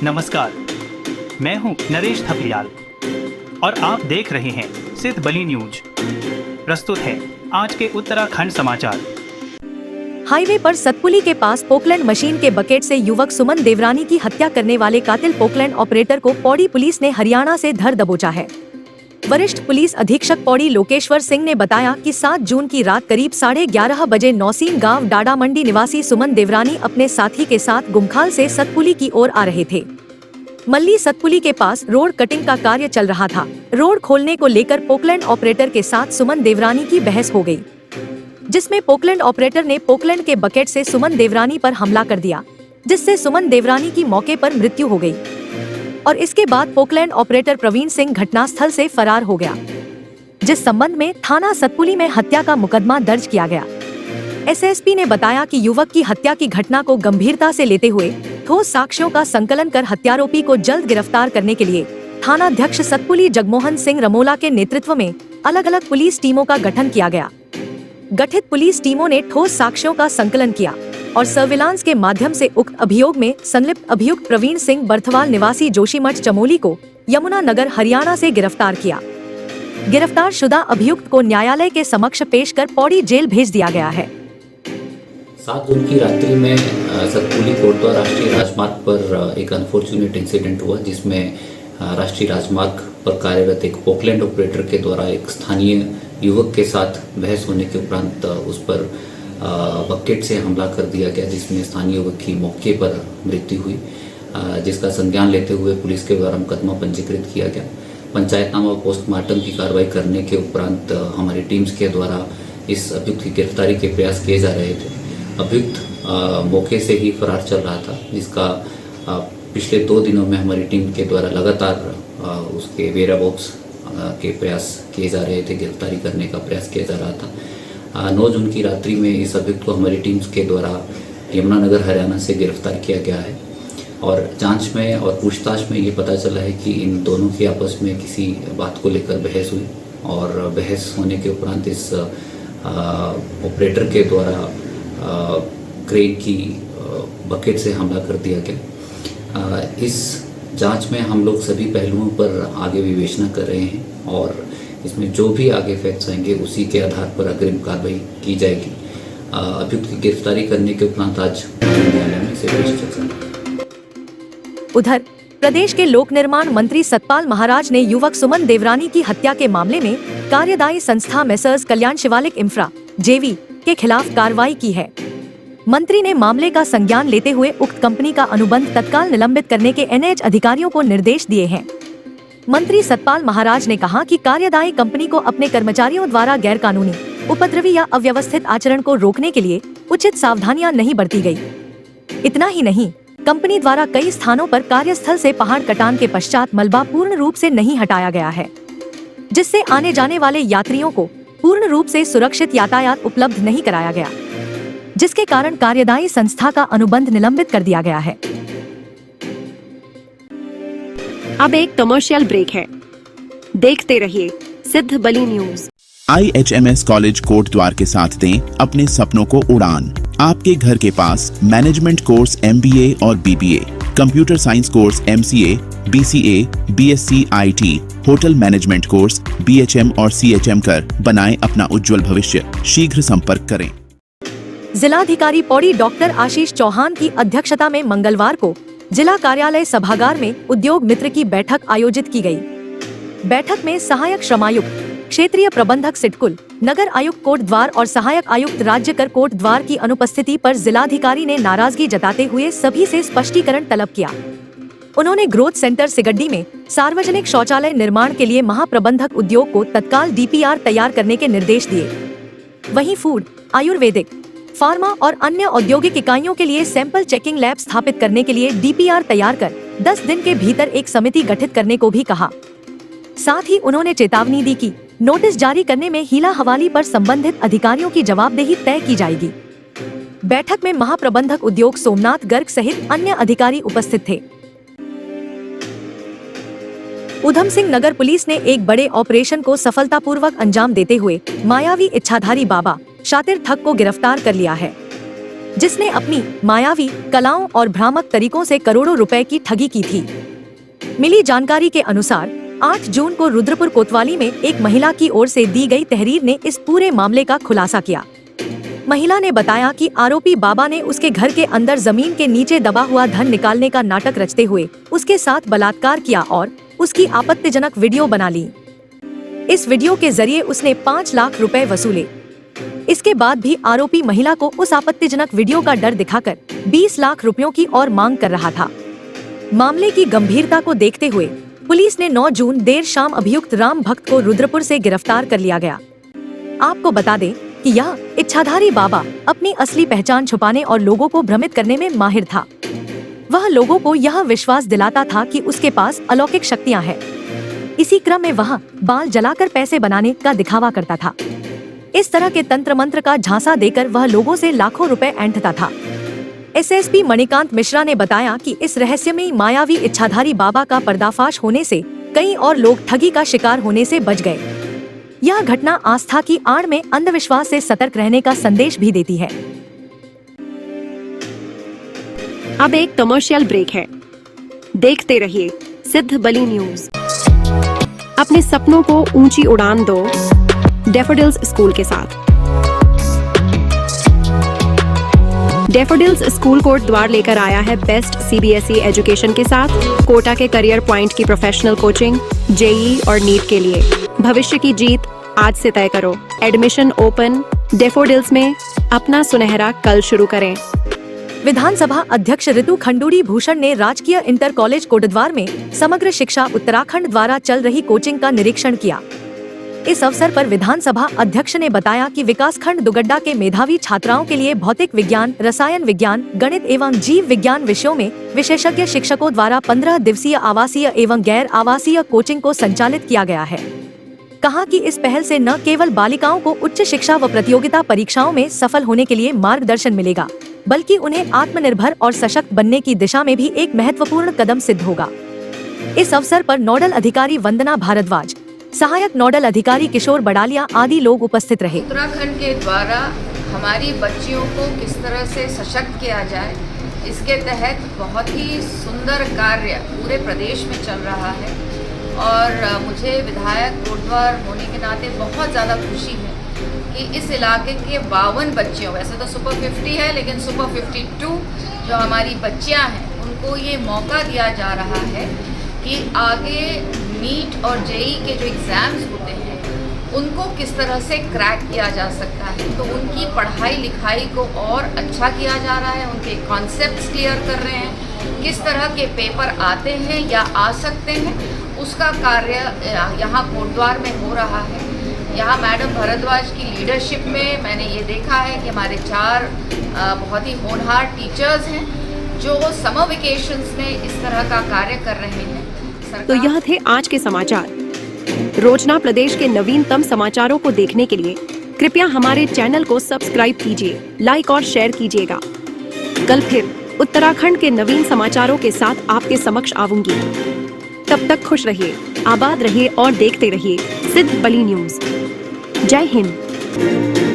नमस्कार, मैं हूं नरेश थपलियाल और आप देख रहे हैं सिद्ध बली न्यूज। प्रस्तुत है आज के उत्तराखंड समाचार। हाईवे पर सतपुली के पास पोकलैंड मशीन के बकेट से युवक सुमन देवरानी की हत्या करने वाले कातिल पोकलैंड ऑपरेटर को पौड़ी पुलिस ने हरियाणा से धर दबोचा है। वरिष्ठ पुलिस अधीक्षक पौड़ी लोकेश्वर सिंह ने बताया कि 7 जून की रात करीब 11:30 बजे नौसीन गांव डाडा मंडी निवासी सुमन देवरानी अपने साथी के साथ गुमखाल से सतपुली की ओर आ रहे थे। मल्ली सतपुली के पास रोड कटिंग का कार्य चल रहा था। रोड खोलने को लेकर पोकलैंड ऑपरेटर के साथ सुमन देवरानी की बहस हो गई, जिसमें पोकलैंड ऑपरेटर ने पोकलैंड के बकेट से सुमन देवरानी पर हमला कर दिया, जिससे सुमन देवरानी की मौके पर मृत्यु हो गई और इसके बाद पोकलैंड ऑपरेटर प्रवीण सिंह घटनास्थल से फरार हो गया, जिस संबंध में थाना सतपुली में हत्या का मुकदमा दर्ज किया गया। एसएसपी ने बताया कि युवक की हत्या की घटना को गंभीरता से लेते हुए ठोस साक्ष्यों का संकलन कर हत्यारोपी को जल्द गिरफ्तार करने के लिए थानाध्यक्ष सतपुली जगमोहन सिंह रमोला के नेतृत्व में अलग अलग पुलिस टीमों का गठन किया गया। गठित पुलिस टीमों ने ठोस साक्ष्यों का संकलन किया और सर्विलांस के माध्यम से उक्त अभियोग में संलिप्त अभियुक्त प्रवीण सिंह बर्थवाल निवासी जोशीमठ चमोली को यमुनानगर हरियाणा से गिरफ्तार किया। गिरफ्तार शुदा अभियुक्त को न्यायालय के समक्ष पेश कर पौड़ी जेल भेज दिया गया है। 7 जून की रात्रि में सतपुली कोटद्वार राष्ट्रीय राजमार्ग पर एक अनफॉर्चुनेट इंसिडेंट हुआ, जिसमें राष्ट्रीय राजमार्ग पर कार्यरत एक पोकलैंड ऑपरेटर के द्वारा एक स्थानीय युवक के साथ बहस होने के उपरांत उस पर बकेट से हमला कर दिया गया, जिसमें स्थानीय युवक की मौके पर मृत्यु हुई, जिसका संज्ञान लेते हुए पुलिस के द्वारा मुकदमा पंजीकृत किया गया। पंचायतनामा पोस्टमार्टम की कार्रवाई करने के उपरांत हमारी टीम्स के द्वारा इस अभियुक्त की गिरफ्तारी के प्रयास किए जा रहे थे। अभियुक्त मौके से ही फरार चल रहा था, जिसका पिछले 2 दिनों में हमारी टीम के द्वारा लगातार उसके वेयरअबाउट्स के प्रयास किए जा रहे थे, गिरफ्तारी करने का प्रयास किया जा रहा था। 9 जून की रात्रि में इस अभियुक्त को हमारी टीम्स के द्वारा यमुनानगर हरियाणा से गिरफ्तार किया गया है और जांच में और पूछताछ में ये पता चला है कि इन दोनों की आपस में किसी बात को लेकर बहस हुई और बहस होने के उपरांत इस ऑपरेटर के द्वारा क्रेन की बकेट से हमला कर दिया गया। इस जांच में हम लोग सभी पहलुओं पर आगे विवेचना कर रहे हैं और इसमें जो भी आगे फैक्ट्स आएंगे उसी के आधार पर अग्रिम कार्रवाई की जाएगी। अभियुक्त की गिरफ्तारी करने के उपरांत आज न्यायालय में इसे पेश किया जाएगा। उधर प्रदेश के लोक निर्माण मंत्री सतपाल महाराज ने युवक सुमन देवरानी की हत्या के मामले में कार्यदायी संस्था मेसर्स कल्याण शिवालिक इंफ्रा जेवी के खिलाफ कार्रवाई की है। मंत्री ने मामले का संज्ञान लेते हुए उक्त कंपनी का अनुबंध तत्काल निलंबित करने के एनएच अधिकारियों को निर्देश दिए हैं। मंत्री सतपाल महाराज ने कहा कि कार्यदायी कंपनी को अपने कर्मचारियों द्वारा गैरकानूनी, उपद्रवी या अव्यवस्थित आचरण को रोकने के लिए उचित सावधानियां नहीं बरती गई। इतना ही नहीं, कंपनी द्वारा कई स्थानों पर कार्यस्थल से पहाड़ कटान के पश्चात मलबा पूर्ण रूप से नहीं हटाया गया है, जिससे आने जाने वाले यात्रियों को पूर्ण रूप से सुरक्षित यातायात उपलब्ध नहीं कराया गया, जिसके कारण कार्यदायी संस्था का अनुबंध निलंबित कर दिया गया है। अब एक कमर्शियल ब्रेक है, देखते रहिए सिद्ध बली न्यूज। IHMS कॉलेज कोटद्वार के साथ दें अपने सपनों को उड़ान। आपके घर के पास मैनेजमेंट कोर्स MBA और BBA, computer science course MCA, BCA, BSc IT, hotel management course BHM और CHM कर बनाएं अपना उज्जवल भविष्य। शीघ्र संपर्क करें। जिलाधिकारी पौड़ी डॉक्टर आशीष चौहान की अध्यक्षता में मंगलवार को जिला कार्यालय सभागार में उद्योग मित्र की बैठक आयोजित की गई। बैठक में सहायक श्रमायुक्त, क्षेत्रीय प्रबंधक सिडकुल, नगर आयुक्त कोटद्वार और सहायक आयुक्त राज्य कर कोटद्वार की अनुपस्थिति पर जिलाधिकारी ने नाराजगी जताते हुए सभी से स्पष्टीकरण तलब किया। उन्होंने ग्रोथ सेंटर सिगड्डी में सार्वजनिक शौचालय निर्माण के लिए महाप्रबंधक उद्योग को तत्काल DPR तैयार करने के निर्देश दिए। वहीं फूड, आयुर्वेदिक, फार्मा और अन्य औद्योगिक इकाइयों के लिए सैंपल चेकिंग लैब स्थापित करने के लिए DPR तैयार कर 10 दिन के भीतर एक समिति गठित करने को भी कहा। साथ ही उन्होंने चेतावनी दी कि नोटिस जारी करने में हीला हवाली पर संबंधित अधिकारियों की जवाबदेही तय की जाएगी। बैठक में महाप्रबंधक उद्योग सोमनाथ गर्ग सहित अन्य अधिकारी उपस्थित थे। उधम सिंह नगर पुलिस ने एक बड़े ऑपरेशन को सफलतापूर्वक अंजाम देते हुए मायावी इच्छाधारी बाबा शातिर ठग को गिरफ्तार कर लिया है। जिसने अपनी मायावी कलाओं और भ्रामक तरीकों से करोड़ों रुपए की ठगी की थी। मिली जानकारी के अनुसार 8 जून को रुद्रपुर कोतवाली में एक महिला की ओर से दी गई तहरीर ने इस पूरे मामले का खुलासा किया। महिला ने बताया कि आरोपी बाबा ने उसके घर के अंदर जमीन के नीचे दबा हुआ धन निकालने का नाटक रचते हुए उसके साथ बलात्कार किया और उसकी आपत्तिजनक वीडियो बना ली। इस वीडियो के जरिए उसने 5 लाख रुपए वसूले। इसके बाद भी आरोपी महिला को उस आपत्तिजनक वीडियो का डर दिखाकर 20 लाख रुपयों की और मांग कर रहा था। मामले की गंभीरता को देखते हुए पुलिस ने 9 जून देर शाम अभियुक्त राम भक्त को रुद्रपुर से गिरफ्तार कर लिया गया। आपको बता दें कि यह इच्छाधारी बाबा अपनी असली पहचान छुपाने और लोगों को भ्रमित करने में माहिर था। वह लोगों को यह विश्वास दिलाता था कि उसके पास अलौकिक शक्तियां हैं। इसी क्रम में वह बाल जलाकर पैसे बनाने का दिखावा करता था। इस तरह के तंत्र मंत्र का झांसा देकर वह लोगों से लाखों रुपए ऐंठता था। एसएसपी मणिकांत मिश्रा ने बताया कि इस रहस्यमयी मायावी इच्छाधारी बाबा का पर्दाफाश होने से कई और लोग ठगी का शिकार होने से बच गए। यह घटना आस्था की आड़ में अंधविश्वास से सतर्क रहने का संदेश भी देती है। अब एक कमर्शियल ब्रेक है। देखते रहिए सिद्ध बली न्यूज। अपने सपनों को ऊंची उड़ान दो डैफोडिल्स स्कूल के साथ। डैफोडिल्स स्कूल कोटद्वार लेकर आया है बेस्ट सीबीएसई एजुकेशन के साथ कोटा के करियर पॉइंट की प्रोफेशनल कोचिंग जेईई और नीट के लिए। भविष्य की जीत आज से तय करो। Admission open. डैफोडिल्स में अपना सुनहरा कल शुरू करें। विधानसभा अध्यक्ष ऋतु खंडूरी भूषण ने राजकीय इंटर कॉलेज कोटद्वार में समग्र शिक्षा उत्तराखंड द्वारा चल रही कोचिंग का निरीक्षण किया। इस अवसर पर विधानसभा अध्यक्ष ने बताया कि विकासखंड दुगड्डा के मेधावी छात्राओं के लिए भौतिक विज्ञान, रसायन विज्ञान, गणित एवं जीव विज्ञान विषयों में विशेषज्ञ शिक्षकों द्वारा 15 दिवसीय आवासीय एवं गैर आवासीय कोचिंग को संचालित किया गया है। कहा कि इस पहल से न केवल बालिकाओं को उच्च शिक्षा व प्रतियोगिता परीक्षाओं में सफल होने के लिए मार्गदर्शन मिलेगा, बल्कि उन्हें आत्मनिर्भर और सशक्त बनने की दिशा में भी एक महत्वपूर्ण कदम सिद्ध होगा। इस अवसर पर नोडल अधिकारी वंदना भारद्वाज, सहायक नोडल अधिकारी किशोर बड़ालिया आदि लोग उपस्थित रहे। उत्तराखंड के द्वारा हमारी बच्चियों को किस तरह से सशक्त किया जाए, इसके तहत बहुत ही सुंदर कार्य पूरे प्रदेश में चल रहा है और मुझे विधायक कोटद्वार होने के नाते बहुत ज़्यादा खुशी है कि इस इलाके के 52 बच्चियों, वैसे तो सुपर 50 है लेकिन सुपर 52 जो हमारी बच्चियां हैं उनको ये मौका दिया जा रहा है कि आगे नीट और जेईई के जो एग्ज़ाम्स होते हैं उनको किस तरह से क्रैक किया जा सकता है। तो उनकी पढ़ाई लिखाई को और अच्छा किया जा रहा है, उनके कॉन्सेप्ट्स क्लियर कर रहे हैं, किस तरह के पेपर आते हैं या आ सकते हैं, उसका कार्य यहाँ कोटद्वार में हो रहा है। यहाँ मैडम भारद्वाज की लीडरशिप में मैंने ये देखा है कि हमारे 4 बहुत ही होनहार टीचर्स हैं जो समर वेकेशंस में इस तरह का कार्य कर रहे हैं। तो यह थे आज के समाचार। रोजना प्रदेश के नवीनतम समाचारों को देखने के लिए कृपया हमारे चैनल को सब्सक्राइब कीजिए, लाइक और शेयर कीजिएगा। कल फिर उत्तराखंड के नवीन समाचारों के साथ आपके समक्ष आऊंगी। तब तक खुश रहिए, आबाद रहिए और देखते रहिए सिद्ध बली न्यूज। जय हिंद।